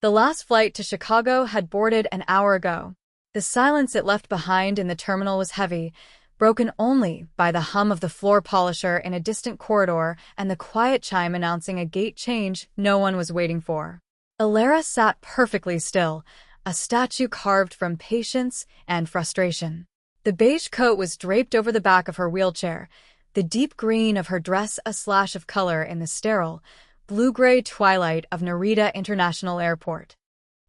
The last flight to Chicago had boarded an hour ago. The silence it left behind in the terminal was heavy, broken only by the hum of the floor polisher in a distant corridor and the quiet chime announcing a gate change no one was waiting for. Allure sat perfectly still, a statue carved from patience and frustration. The beige coat was draped over the back of her wheelchair, the deep green of her dress a slash of color in the sterile, blue-gray twilight of Narita International Airport.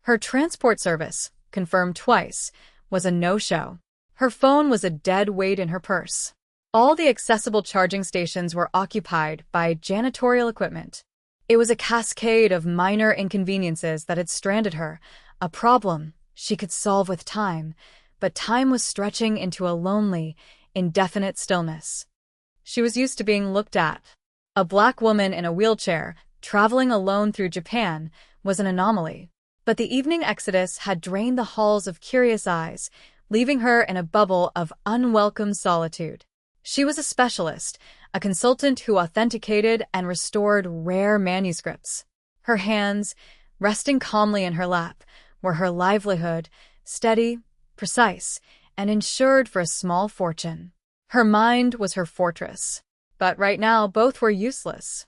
Her transport service, confirmed twice, was a no-show. Her phone was a dead weight in her purse. All the accessible charging stations were occupied by janitorial equipment. It was a cascade of minor inconveniences that had stranded her, a problem she could solve with time, but time was stretching into a lonely, indefinite stillness. She was used to being looked at. A black woman in a wheelchair, traveling alone through Japan, was an anomaly. But the evening exodus had drained the halls of curious eyes, leaving her in a bubble of unwelcome solitude. She was a specialist, a consultant who authenticated and restored rare manuscripts. Her hands, resting calmly in her lap, were her livelihood, steady, precise, and insured for a small fortune. Her mind was her fortress. But right now, both were useless.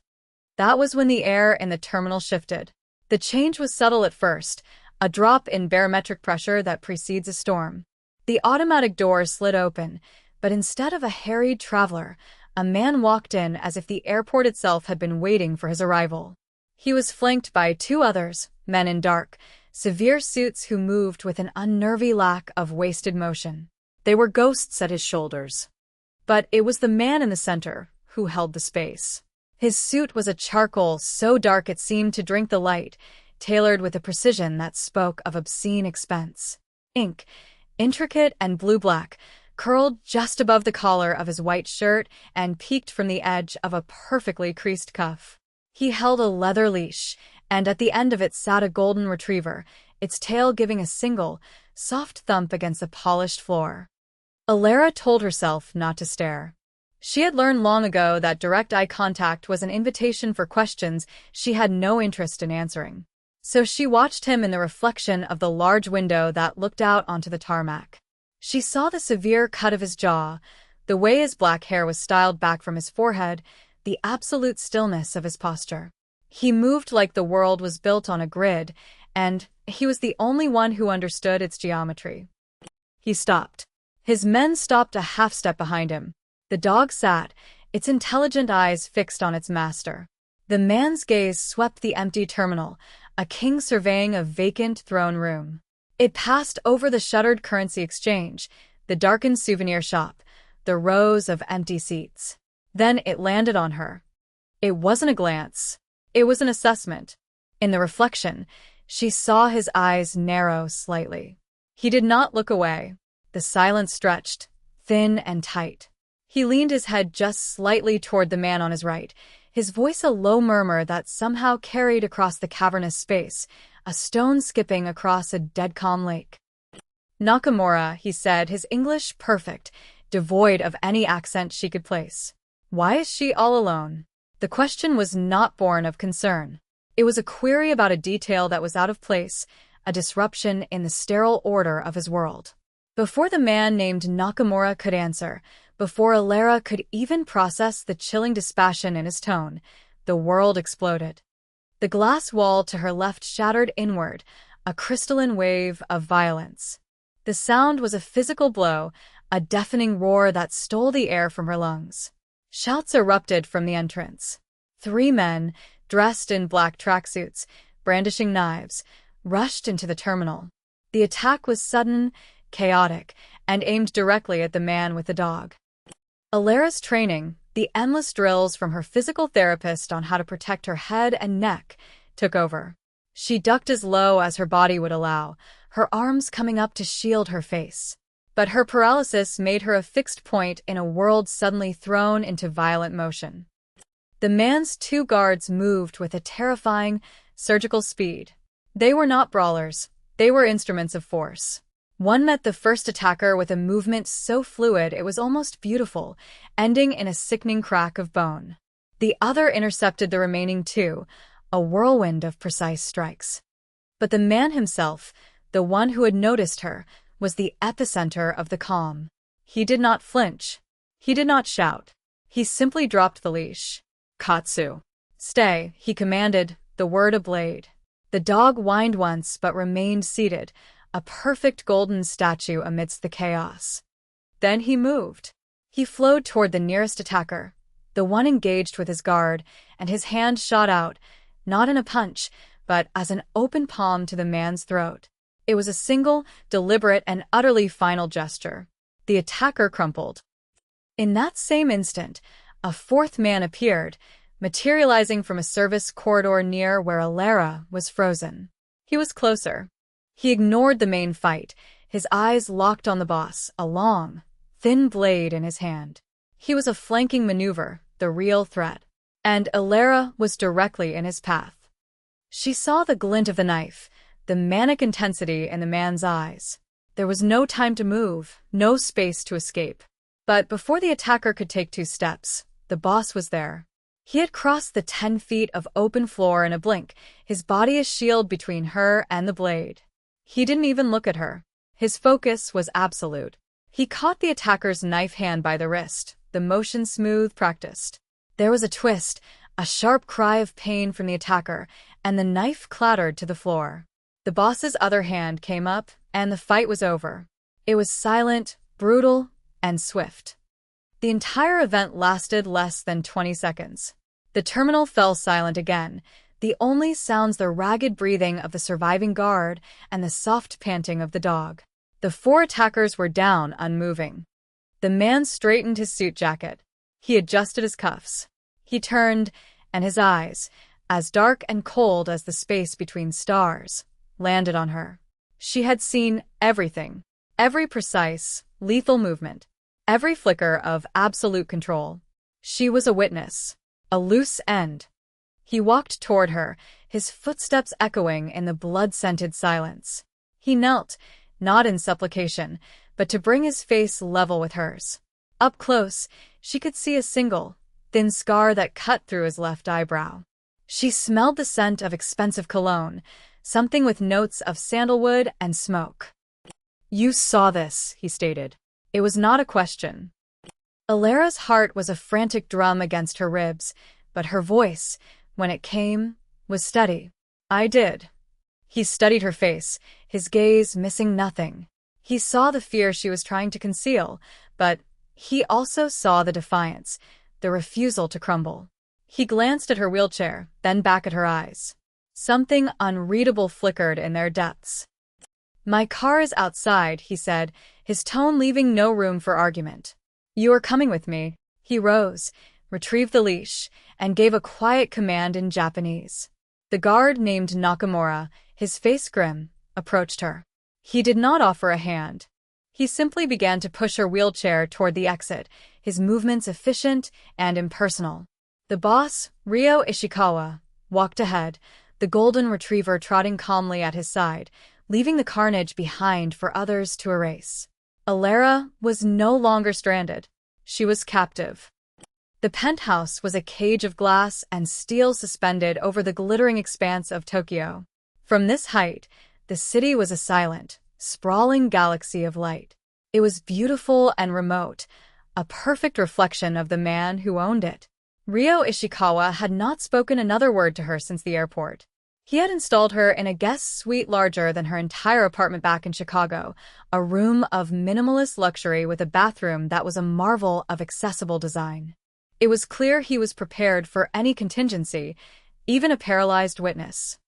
That was when the air in the terminal shifted. The change was subtle at first, a drop in barometric pressure that precedes a storm. The automatic door slid open, but instead of a harried traveler, a man walked in as if the airport itself had been waiting for his arrival. He was flanked by two others, men in dark, severe suits who moved with an unnerving lack of wasted motion. They were ghosts at his shoulders. But it was the man in the center who held the space. His suit was a charcoal so dark it seemed to drink the light, tailored with a precision that spoke of obscene expense. Ink, intricate and blue-black, curled just above the collar of his white shirt and peeked from the edge of a perfectly creased cuff. He held a leather leash, and at the end of it sat a golden retriever, its tail giving a single, soft thump against the polished floor. Allure told herself not to stare. She had learned long ago that direct eye contact was an invitation for questions she had no interest in answering. So she watched him in the reflection of the large window that looked out onto the tarmac. She saw the severe cut of his jaw, the way his black hair was styled back from his forehead, the absolute stillness of his posture. He moved like the world was built on a grid, and he was the only one who understood its geometry. He stopped. His men stopped a half-step behind him. The dog sat, its intelligent eyes fixed on its master. The man's gaze swept the empty terminal, a king surveying a vacant throne room. It passed over the shuttered currency exchange, the darkened souvenir shop, the rows of empty seats. Then it landed on her. It wasn't a glance. It was an assessment. In the reflection, she saw his eyes narrow slightly. He did not look away. The silence stretched, thin and tight. He leaned his head just slightly toward the man on his right, his voice a low murmur that somehow carried across the cavernous space, a stone skipping across a dead-calm lake. "Nakamura," he said, his English perfect, devoid of any accent she could place. "Why is she all alone?" The question was not born of concern. It was a query about a detail that was out of place, a disruption in the sterile order of his world. Before the man named Nakamura could answer, before Allure could even process the chilling dispassion in his tone, the world exploded. The glass wall to her left shattered inward, a crystalline wave of violence. The sound was a physical blow, a deafening roar that stole the air from her lungs. Shouts erupted from the entrance. 3 men, dressed in black tracksuits, brandishing knives, rushed into the terminal. The attack was sudden, chaotic, and aimed directly at the man with the dog. Allure's training, the endless drills from her physical therapist on how to protect her head and neck, took over. She ducked as low as her body would allow, her arms coming up to shield her face. But her paralysis made her a fixed point in a world suddenly thrown into violent motion. The man's 2 guards moved with a terrifying, surgical speed. They were not brawlers, they were instruments of force. One met the first attacker with a movement so fluid it was almost beautiful, ending in a sickening crack of bone. The other intercepted the remaining 2, a whirlwind of precise strikes. But the man himself, the one who had noticed her, was the epicenter of the calm. He did not flinch. He did not shout. He simply dropped the leash. "Katsu. Stay," he commanded, the word a blade. The dog whined once but remained seated, a perfect golden statue amidst the chaos. Then he moved. He flowed toward the nearest attacker, the one engaged with his guard, and his hand shot out, not in a punch, but as an open palm to the man's throat. It was a single, deliberate, and utterly final gesture. The attacker crumpled. In that same instant, a fourth man appeared, materializing from a service corridor near where Allure was frozen. He was closer. He ignored the main fight, his eyes locked on the boss, a long, thin blade in his hand. He was a flanking maneuver, the real threat. And Allure was directly in his path. She saw the glint of the knife, the manic intensity in the man's eyes. There was no time to move, no space to escape. But before the attacker could take 2 steps, the boss was there. He had crossed the 10 feet of open floor in a blink, his body a shield between her and the blade. He didn't even look at her. His focus was absolute. He caught the attacker's knife hand by the wrist, the motion smooth, practiced. There was a twist, a sharp cry of pain from the attacker, and the knife clattered to the floor. The boss's other hand came up, and the fight was over. It was silent, brutal, and swift. The entire event lasted less than 20 seconds. The terminal fell silent again, the only sounds the ragged breathing of the surviving guard and the soft panting of the dog. The 4 attackers were down, unmoving. The man straightened his suit jacket. He adjusted his cuffs. He turned, and his eyes, as dark and cold as the space between stars, landed on her. She had seen everything, every precise, lethal movement, every flicker of absolute control. She was a witness, a loose end. He walked toward her, his footsteps echoing in the blood-scented silence. He knelt, not in supplication, but to bring his face level with hers. Up close, she could see a single, thin scar that cut through his left eyebrow. She smelled the scent of expensive cologne, something with notes of sandalwood and smoke. "You saw this," he stated. It was not a question. Allure's heart was a frantic drum against her ribs, but her voice, when it came, was steady. "I did." He studied her face, his gaze missing nothing. He saw the fear she was trying to conceal, but he also saw the defiance, the refusal to crumble. He glanced at her wheelchair, then back at her eyes. Something unreadable flickered in their depths. "My car is outside," he said, his tone leaving no room for argument. "You are coming with me." He rose, retrieved the leash, and gave a quiet command in Japanese. The guard named Nakamura, his face grim, approached her. He did not offer a hand. He simply began to push her wheelchair toward the exit, his movements efficient and impersonal. The boss, Ryo Ishikawa, walked ahead, the golden retriever trotting calmly at his side, leaving the carnage behind for others to erase. Allure was no longer stranded. She was captive. The penthouse was a cage of glass and steel suspended over the glittering expanse of Tokyo. From this height, the city was a silent, sprawling galaxy of light. It was beautiful and remote, a perfect reflection of the man who owned it. Ryo Ishikawa had not spoken another word to her since the airport. He had installed her in a guest suite larger than her entire apartment back in Chicago, a room of minimalist luxury with a bathroom that was a marvel of accessible design. It was clear he was prepared for any contingency, even a paralyzed witness.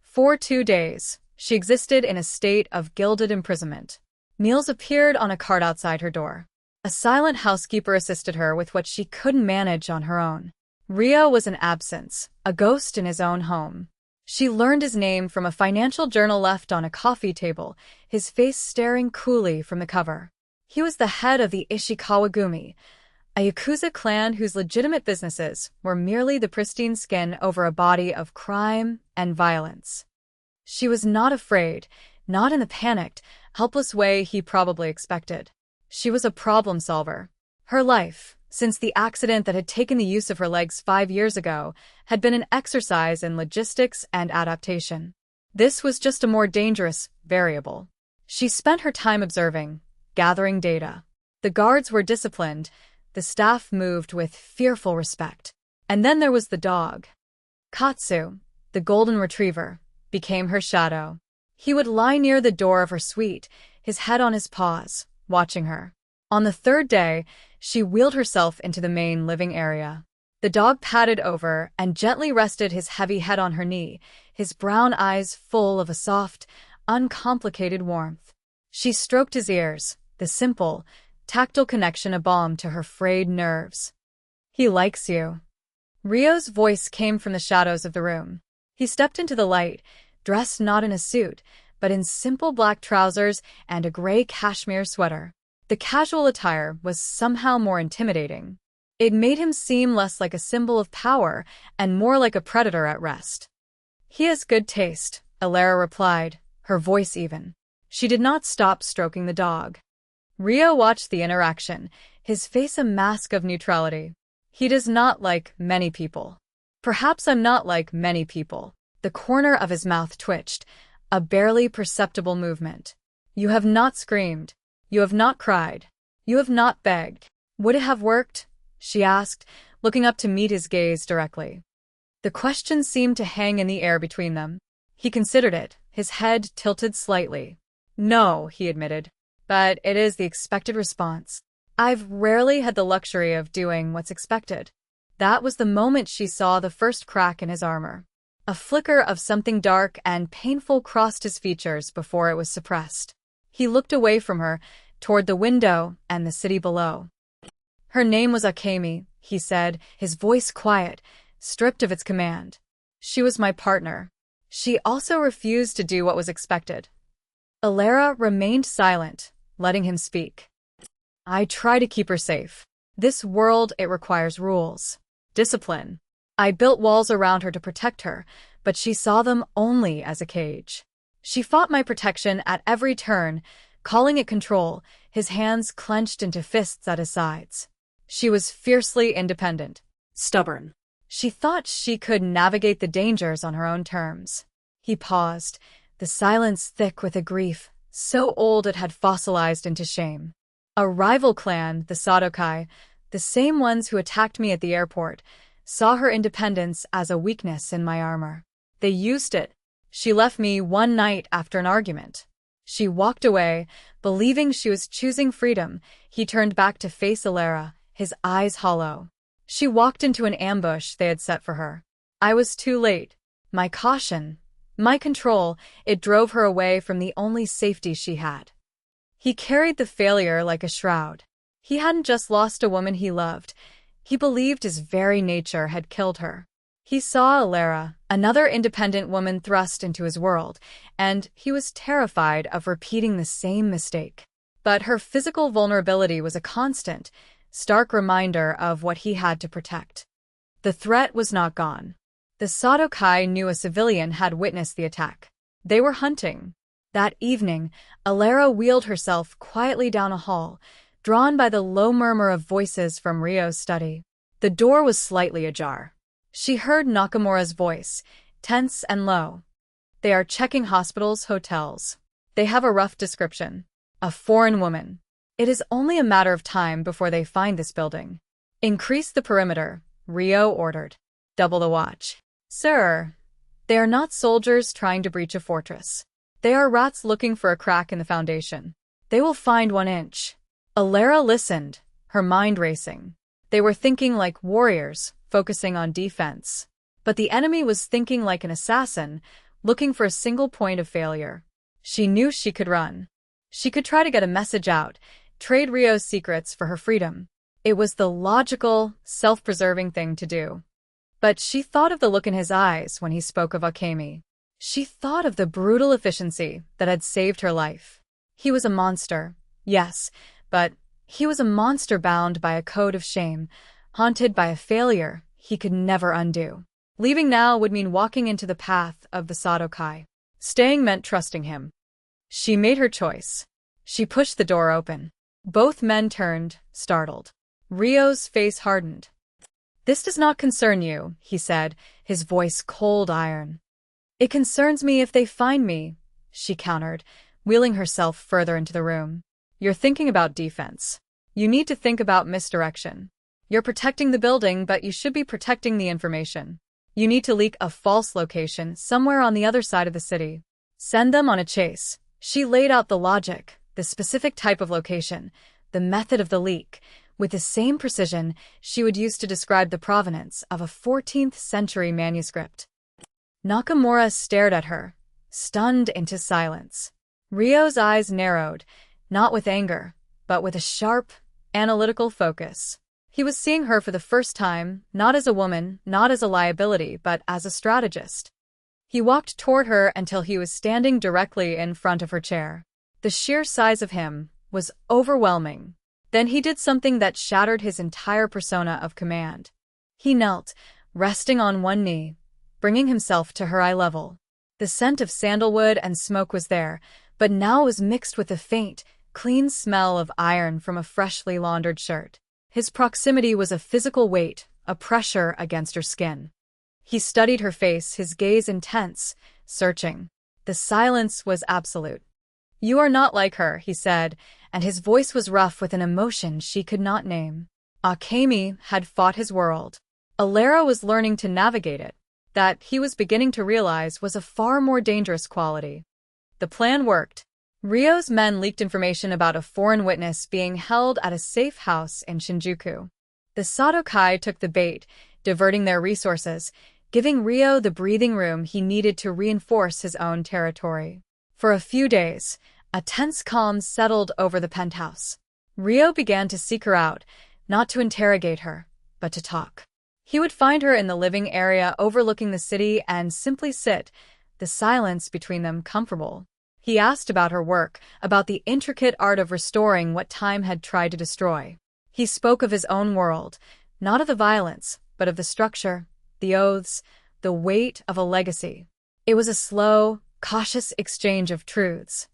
For 2 days, she existed in a state of gilded imprisonment. Meals appeared on a cart outside her door. A silent housekeeper assisted her with what she couldn't manage on her own. Ryo was an absence, a ghost in his own home. She learned his name from a financial journal left on a coffee table, his face staring coolly from the cover. He was the head of the Ishikawa Gumi, a Yakuza clan whose legitimate businesses were merely the pristine skin over a body of crime and violence. She was not afraid, not in the panicked, helpless way he probably expected. She was a problem solver. Her life, since the accident that had taken the use of her legs 5 years ago, had been an exercise in logistics and adaptation. This was just a more dangerous variable. She spent her time observing, gathering data. The guards were disciplined, the staff moved with fearful respect. And then there was the dog. Katsu, the golden retriever, became her shadow. He would lie near the door of her suite, his head on his paws, watching her. On the third day, she wheeled herself into the main living area. The dog padded over and gently rested his heavy head on her knee, his brown eyes full of a soft, uncomplicated warmth. She stroked his ears, the simple, tactile connection a balm to her frayed nerves. "He likes you." Rio's voice came from the shadows of the room. He stepped into the light, dressed not in a suit, but in simple black trousers and a gray cashmere sweater. The casual attire was somehow more intimidating. It made him seem less like a symbol of power and more like a predator at rest. "He has good taste," Allure replied, her voice even. She did not stop stroking the dog. Rio watched the interaction, his face a mask of neutrality. "He does not like many people." "Perhaps I'm not like many people." The corner of his mouth twitched, a barely perceptible movement. "You have not screamed. You have not cried. You have not begged. Would it have worked?" she asked, looking up to meet his gaze directly. The question seemed to hang in the air between them. He considered it, his head tilted slightly. "No," he admitted, "but it is the expected response. I've rarely had the luxury of doing what's expected." That was the moment she saw the first crack in his armor. A flicker of something dark and painful crossed his features before it was suppressed. He looked away from her, toward the window and the city below. "Her name was Akemi," he said, his voice quiet, stripped of its command. "She was my partner. She also refused to do what was expected." Allure remained silent, letting him speak. "I try to keep her safe. This world, it requires rules. Discipline. I built walls around her to protect her, but she saw them only as a cage. She fought my protection at every turn, calling it control, his hands clenched into fists at his sides. She was fiercely independent, stubborn. She thought she could navigate the dangers on her own terms." He paused, the silence thick with a grief, so old it had fossilized into shame. "A rival clan, the Sadokai, the same ones who attacked me at the airport, saw her independence as a weakness in my armor. They used it. She left me one night after an argument. She walked away, believing she was choosing freedom." He turned back to face Allure, his eyes hollow. "She walked into an ambush they had set for her. I was too late. My caution, my control, it drove her away from the only safety she had." He carried the failure like a shroud. He hadn't just lost a woman he loved. He believed his very nature had killed her. He saw Allure, another independent woman thrust into his world, and he was terrified of repeating the same mistake. But her physical vulnerability was a constant, stark reminder of what he had to protect. The threat was not gone. The Sadokai knew a civilian had witnessed the attack. They were hunting. That evening, Allure wheeled herself quietly down a hall, drawn by the low murmur of voices from Rio's study. The door was slightly ajar. She heard Nakamura's voice, tense and low. "They are checking hospitals, hotels. They have a rough description. A foreign woman. It is only a matter of time before they find this building. Increase the perimeter," Rio ordered. "Double the watch." "Sir, they are not soldiers trying to breach a fortress. They are rats looking for a crack in the foundation. They will find 1 inch." Allure listened, her mind racing. They were thinking like warriors, focusing on defense. But the enemy was thinking like an assassin, looking for a single point of failure. She knew she could run. She could try to get a message out, trade Rio's secrets for her freedom. It was the logical, self-preserving thing to do. But she thought of the look in his eyes when he spoke of Akemi. She thought of the brutal efficiency that had saved her life. He was a monster, yes, but he was a monster bound by a code of shame, haunted by a failure he could never undo. Leaving now would mean walking into the path of the Sadokai. Staying meant trusting him. She made her choice. She pushed the door open. Both men turned, startled. Rio's face hardened. "This does not concern you," he said, his voice cold iron. It concerns me if they find me, she countered, wheeling herself further into the room. You're thinking about defense. You need to think about misdirection. You're protecting the building, but you should be protecting the information. You need to leak a false location somewhere on the other side of the city. Send them on a chase. She laid out the logic, the specific type of location, the method of the leak, with the same precision she would use to describe the provenance of a 14th-century manuscript. Nakamura stared at her, stunned into silence. Ryo's eyes narrowed, not with anger, but with a sharp, analytical focus. He was seeing her for the first time, not as a woman, not as a liability, but as a strategist. He walked toward her until he was standing directly in front of her chair. The sheer size of him was overwhelming. Then he did something that shattered his entire persona of command. He knelt, resting on one knee, bringing himself to her eye level. The scent of sandalwood and smoke was there, but now was mixed with the faint, clean smell of iron from a freshly laundered shirt. His proximity was a physical weight, a pressure against her skin. He studied her face, his gaze intense, searching. The silence was absolute. You are not like her, he said, and his voice was rough with an emotion she could not name. Akemi had fought his world. Allure was learning to navigate it. That, he was beginning to realize, was a far more dangerous quality. The plan worked. Ryo's men leaked information about a foreign witness being held at a safe house in Shinjuku. The Sato-kai took the bait, diverting their resources, giving Ryo the breathing room he needed to reinforce his own territory. For a few days, a tense calm settled over the penthouse. Ryo began to seek her out, not to interrogate her, but to talk. He would find her in the living area overlooking the city and simply sit, the silence between them comfortable. He asked about her work, about the intricate art of restoring what time had tried to destroy. He spoke of his own world, not of the violence, but of the structure, the oaths, the weight of a legacy. It was a slow, cautious exchange of truths.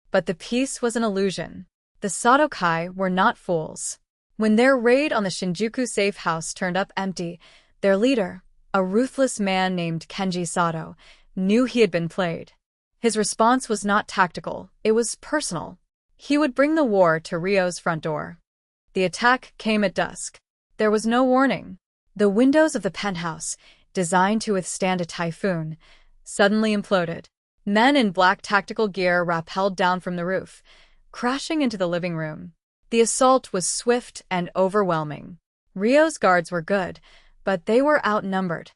But the peace was an illusion. The Sato-kai were not fools. When their raid on the Shinjuku safe house turned up empty, their leader, a ruthless man named Kenji Sato, knew he had been played. His response was not tactical, it was personal. He would bring the war to Ryo's front door. The attack came at dusk. There was no warning. The windows of the penthouse, designed to withstand a typhoon, suddenly imploded. Men in black tactical gear rappelled down from the roof, crashing into the living room. The assault was swift and overwhelming. Ryo's guards were good, but they were outnumbered.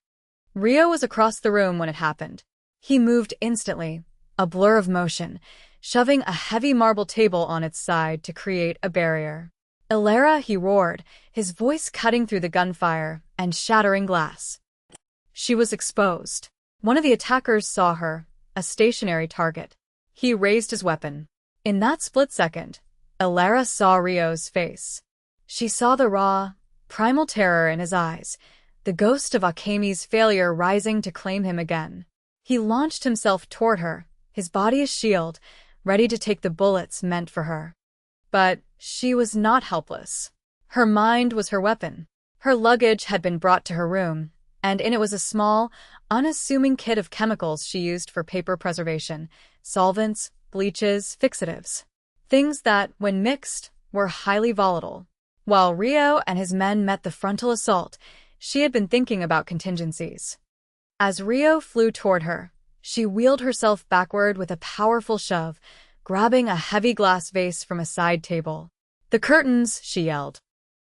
Ryo was across the room when it happened. He moved instantly, a blur of motion, shoving a heavy marble table on its side to create a barrier. Ilera, he roared, his voice cutting through the gunfire and shattering glass. She was exposed. One of the attackers saw her, a stationary target. He raised his weapon. In that split second, Ilera saw Ryo's face. She saw the raw, primal terror in his eyes, the ghost of Akemi's failure rising to claim him again. He launched himself toward her, his body a shield, ready to take the bullets meant for her. But she was not helpless. Her mind was her weapon. Her luggage had been brought to her room, and in it was a small, unassuming kit of chemicals she used for paper preservation, solvents, bleaches, fixatives. Things that, when mixed, were highly volatile. While Ryo and his men met the frontal assault, she had been thinking about contingencies. As Ryo flew toward her, she wheeled herself backward with a powerful shove, grabbing a heavy glass vase from a side table. "The curtains!" she yelled.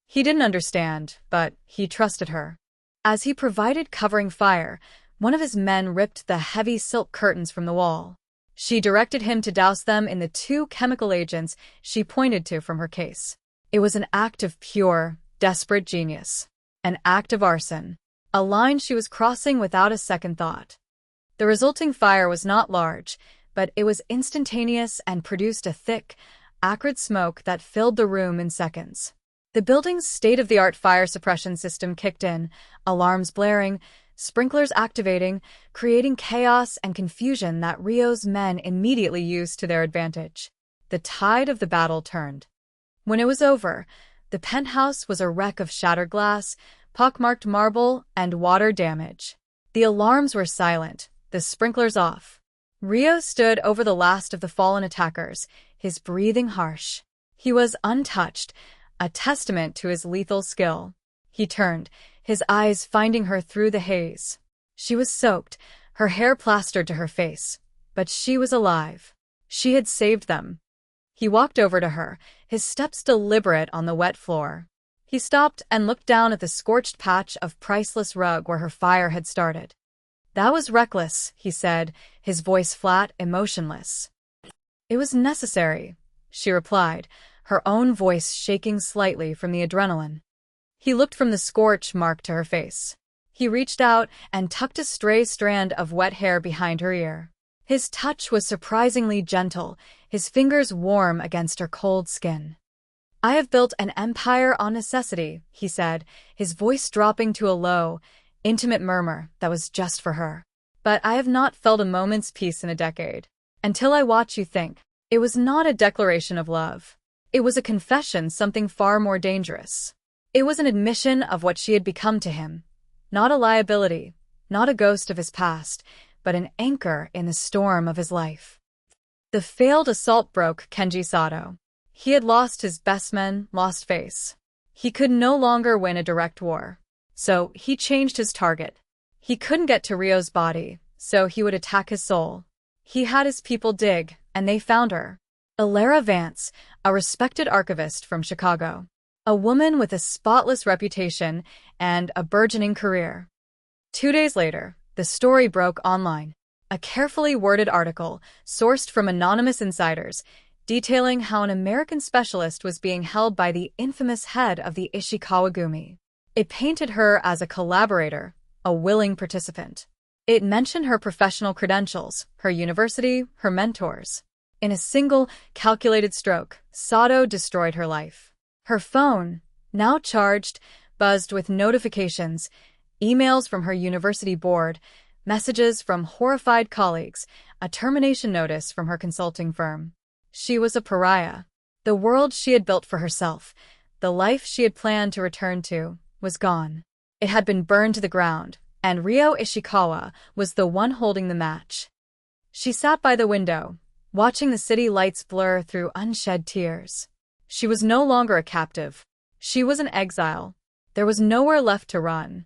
He didn't understand, but he trusted her. As he provided covering fire, one of his men ripped the heavy silk curtains from the wall. She directed him to douse them in the 2 chemical agents she pointed to from her case. It was an act of pure, desperate genius. An act of arson. A line she was crossing without a second thought. The resulting fire was not large, but it was instantaneous and produced a thick, acrid smoke that filled the room in seconds. The building's state-of-the-art fire suppression system kicked in, alarms blaring, sprinklers activating, creating chaos and confusion that Ryo's men immediately used to their advantage. The tide of the battle turned. When it was over, the penthouse was a wreck of shattered glass, pockmarked marble, and water damage. The alarms were silent, the sprinklers off. Rio stood over the last of the fallen attackers, his breathing harsh. He was untouched, a testament to his lethal skill. He turned, his eyes finding her through the haze. She was soaked, her hair plastered to her face, but she was alive. She had saved them. He walked over to her, his steps deliberate on the wet floor. He stopped and looked down at the scorched patch of priceless rug where her fire had started. "That was reckless," he said, his voice flat, emotionless. "It was necessary," she replied, her own voice shaking slightly from the adrenaline. He looked from the scorch mark to her face. He reached out and tucked a stray strand of wet hair behind her ear. His touch was surprisingly gentle, his fingers warm against her cold skin. "I have built an empire on necessity," he said, his voice dropping to a low, intimate murmur that was just for her. "But I have not felt a moment's peace in a decade. Until I watch you think." It was not a declaration of love. It was a confession, something far more dangerous. It was an admission of what she had become to him. Not a liability, not a ghost of his past, but an anchor in the storm of his life. The failed assault broke Kenji Sato. He had lost his best men, lost face. He could no longer win a direct war. So he changed his target. He couldn't get to Rio's body, so he would attack his soul. He had his people dig, and they found her. Allure Vance, a respected archivist from Chicago. A woman with a spotless reputation and a burgeoning career. 2 days later, the story broke online. A carefully worded article, sourced from anonymous insiders, detailing how an American specialist was being held by the infamous head of the Ishikawa Gumi. It painted her as a collaborator, a willing participant. It mentioned her professional credentials, her university, her mentors. In a single, calculated stroke, Sato destroyed her life. Her phone, now charged, buzzed with notifications, emails from her university board, messages from horrified colleagues, a termination notice from her consulting firm. She was a pariah. The world she had built for herself, the life she had planned to return to, was gone. It had been burned to the ground, and Rio Ishikawa was the one holding the match. She sat by the window, watching the city lights blur through unshed tears. She was no longer a captive. She was an exile. There was nowhere left to run.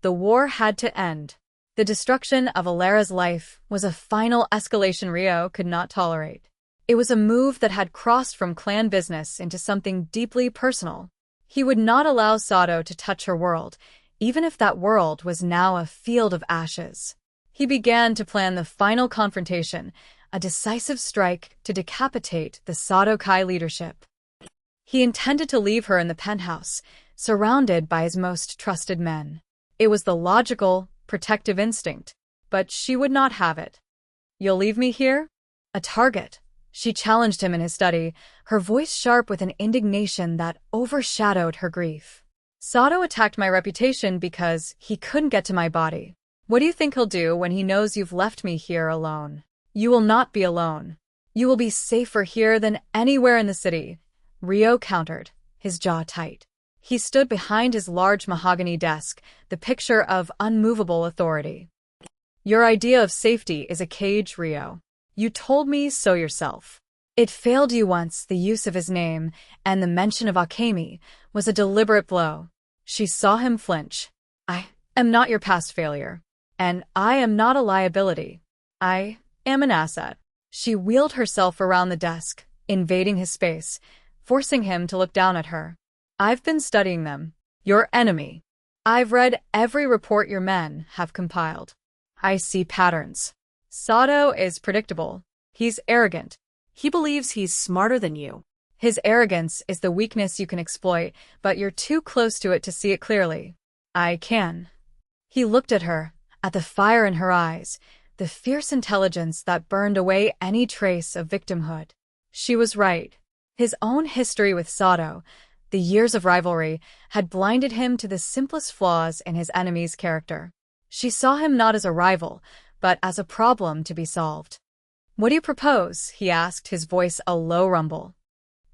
The war had to end. The destruction of Allure's life was a final escalation Rio could not tolerate. It was a move that had crossed from clan business into something deeply personal. He would not allow Sato to touch her world, even if that world was now a field of ashes. He began to plan the final confrontation, a decisive strike to decapitate the Sato Kai leadership. He intended to leave her in the penthouse, surrounded by his most trusted men. It was the logical, protective instinct, but she would not have it. "You'll leave me here?" A target. She challenged him in his study, her voice sharp with an indignation that overshadowed her grief. "Sato attacked my reputation because he couldn't get to my body. What do you think he'll do when he knows you've left me here alone?" "You will not be alone. You will be safer here than anywhere in the city," Rio countered, his jaw tight. He stood behind his large mahogany desk, the picture of unmovable authority. "Your idea of safety is a cage, Rio. You told me so yourself. It failed you once. The use of his name, and the mention of Akemi, was a deliberate blow." She saw him flinch. "I am not your past failure. And I am not a liability. I am an asset." She wheeled herself around the desk, invading his space, forcing him to look down at her. "I've been studying them. Your enemy. I've read every report your men have compiled. I see patterns. Sato is predictable. He's arrogant. He believes he's smarter than you. His arrogance is the weakness you can exploit, but you're too close to it to see it clearly. I can." He looked at her, at the fire in her eyes, the fierce intelligence that burned away any trace of victimhood. She was right. His own history with Sato, the years of rivalry, had blinded him to the simplest flaws in his enemy's character. She saw him not as a rival, but as a problem to be solved. "What do you propose?" he asked, his voice a low rumble.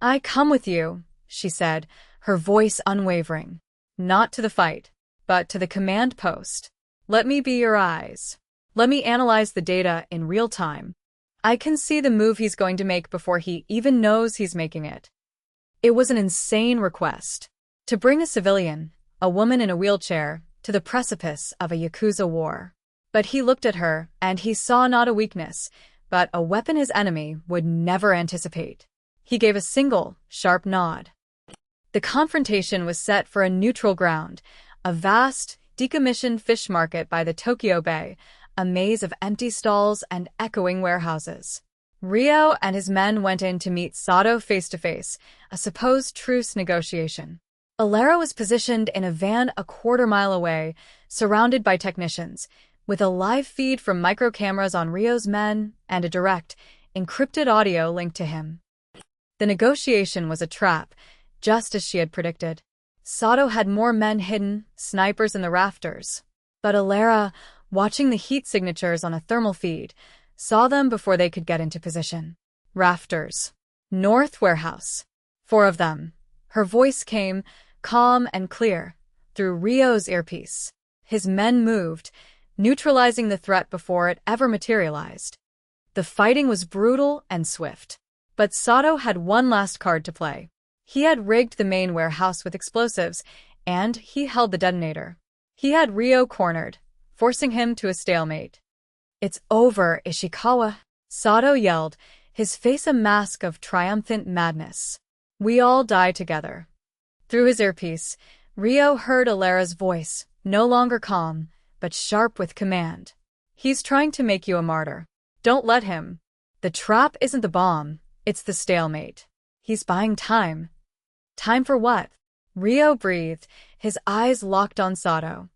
"I come with you," she said, her voice unwavering. "Not to the fight, but to the command post. Let me be your eyes. Let me analyze the data in real time. I can see the move he's going to make before he even knows he's making it. It was an insane request. To bring a civilian, a woman in a wheelchair, to the precipice of a Yakuza war. But he looked at her, and he saw not a weakness, but a weapon his enemy would never anticipate. He gave a single, sharp nod. The confrontation was set for a neutral ground, a vast, decommissioned fish market by the Tokyo Bay, a maze of empty stalls and echoing warehouses. Ryo and his men went in to meet Sato face-to-face, a supposed truce negotiation. Allure was positioned in a van a quarter-mile away, surrounded by technicians, with a live feed from micro-cameras on Ryo's men and a direct, encrypted audio linked to him. The negotiation was a trap, just as she had predicted. Sato had more men hidden, snipers in the rafters. But Allure, watching the heat signatures on a thermal feed, saw them before they could get into position. Rafters. North warehouse. 4 of them. Her voice came, calm and clear, through Ryo's earpiece. His men moved, neutralizing the threat before it ever materialized. The fighting was brutal and swift. But Sato had one last card to play. He had rigged the main warehouse with explosives, and he held the detonator. He had Ryo cornered, forcing him to a stalemate. "It's over, Ishikawa," Sato yelled, his face a mask of triumphant madness. "We all die together." Through his earpiece, Ryo heard Allure's voice, no longer calm, but sharp with command. "He's trying to make you a martyr. Don't let him. The trap isn't the bomb, it's the stalemate. He's buying time." Time for what? Ryo breathed, his eyes locked on Sato.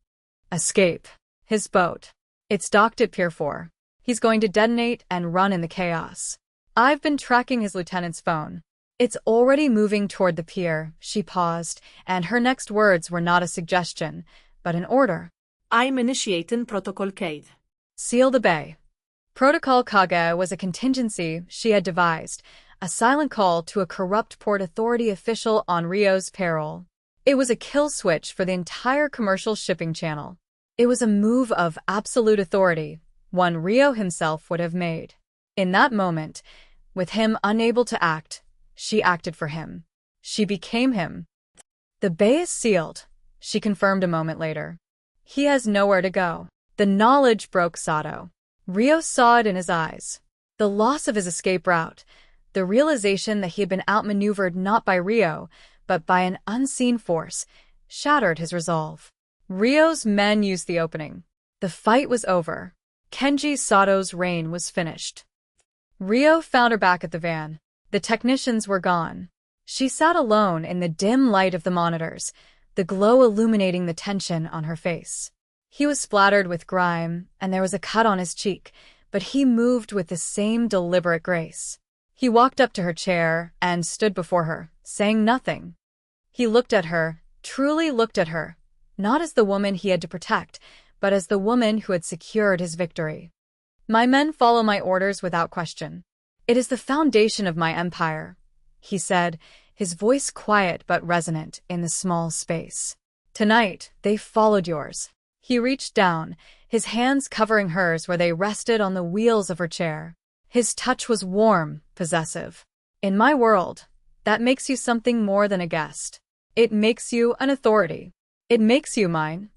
"Escape. His boat. It's docked at Pier 4. He's going to detonate and run in the chaos. I've been tracking his lieutenant's phone. It's already moving toward the pier." She paused, and her next words were not a suggestion, but an order. "I'm initiating Protocol Kage. Seal the bay." Protocol Kage was a contingency she had devised, a silent call to a corrupt Port Authority official on Ryo's payroll. It was a kill switch for the entire commercial shipping channel. It was a move of absolute authority, one Ryo himself would have made. In that moment, with him unable to act, she acted for him. She became him. "The bay is sealed," she confirmed a moment later. "He has nowhere to go." The knowledge broke Sato. Ryo saw it in his eyes. The loss of his escape route, the realization that he had been outmaneuvered not by Ryo, but by an unseen force, shattered his resolve. Ryo's men used the opening. The fight was over. Kenji Sato's reign was finished. Ryo found her back at the van. The technicians were gone. She sat alone in the dim light of the monitors, the glow illuminating the tension on her face. He was splattered with grime, and there was a cut on his cheek, but he moved with the same deliberate grace. He walked up to her chair and stood before her, saying nothing. He looked at her, truly looked at her, not as the woman he had to protect, but as the woman who had secured his victory. "My men follow my orders without question. It is the foundation of my empire," he said, his voice quiet but resonant in the small space. "Tonight, they followed yours." He reached down, his hands covering hers where they rested on the wheels of her chair. His touch was warm, possessive. "In my world, that makes you something more than a guest. It makes you an authority. It makes you mine."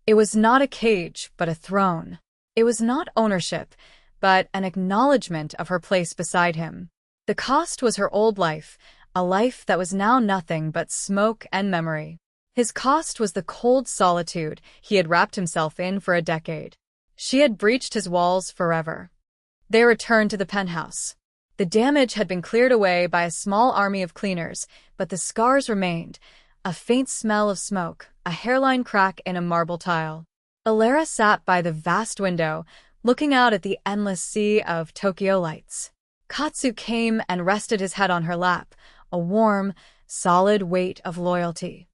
It was not a cage, but a throne. It was not ownership, but an acknowledgement of her place beside him. The cost was her old life, a life that was now nothing but smoke and memory. His cost was the cold solitude he had wrapped himself in for a decade. She had breached his walls forever. They returned to the penthouse. The damage had been cleared away by a small army of cleaners, but the scars remained, a faint smell of smoke, a hairline crack in a marble tile. Allure sat by the vast window, looking out at the endless sea of Tokyo lights. Katsu came and rested his head on her lap, a warm, solid weight of loyalty.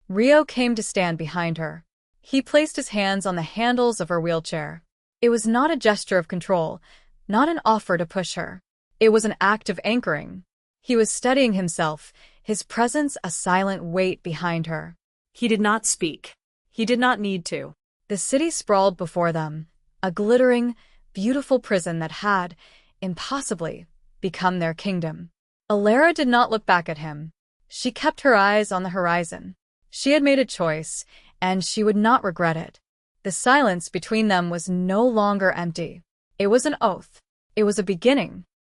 Ryo came to stand behind her. He placed his hands on the handles of her wheelchair. It was not a gesture of control, not an offer to push her. It was an act of anchoring. He was steadying himself, his presence a silent weight behind her. He did not speak. He did not need to. The city sprawled before them, a glittering, beautiful prison that had, impossibly, become their kingdom. Allure did not look back at him. She kept her eyes on the horizon. She had made a choice, and she would not regret it. The silence between them was no longer empty. It was an oath. It was a beginning,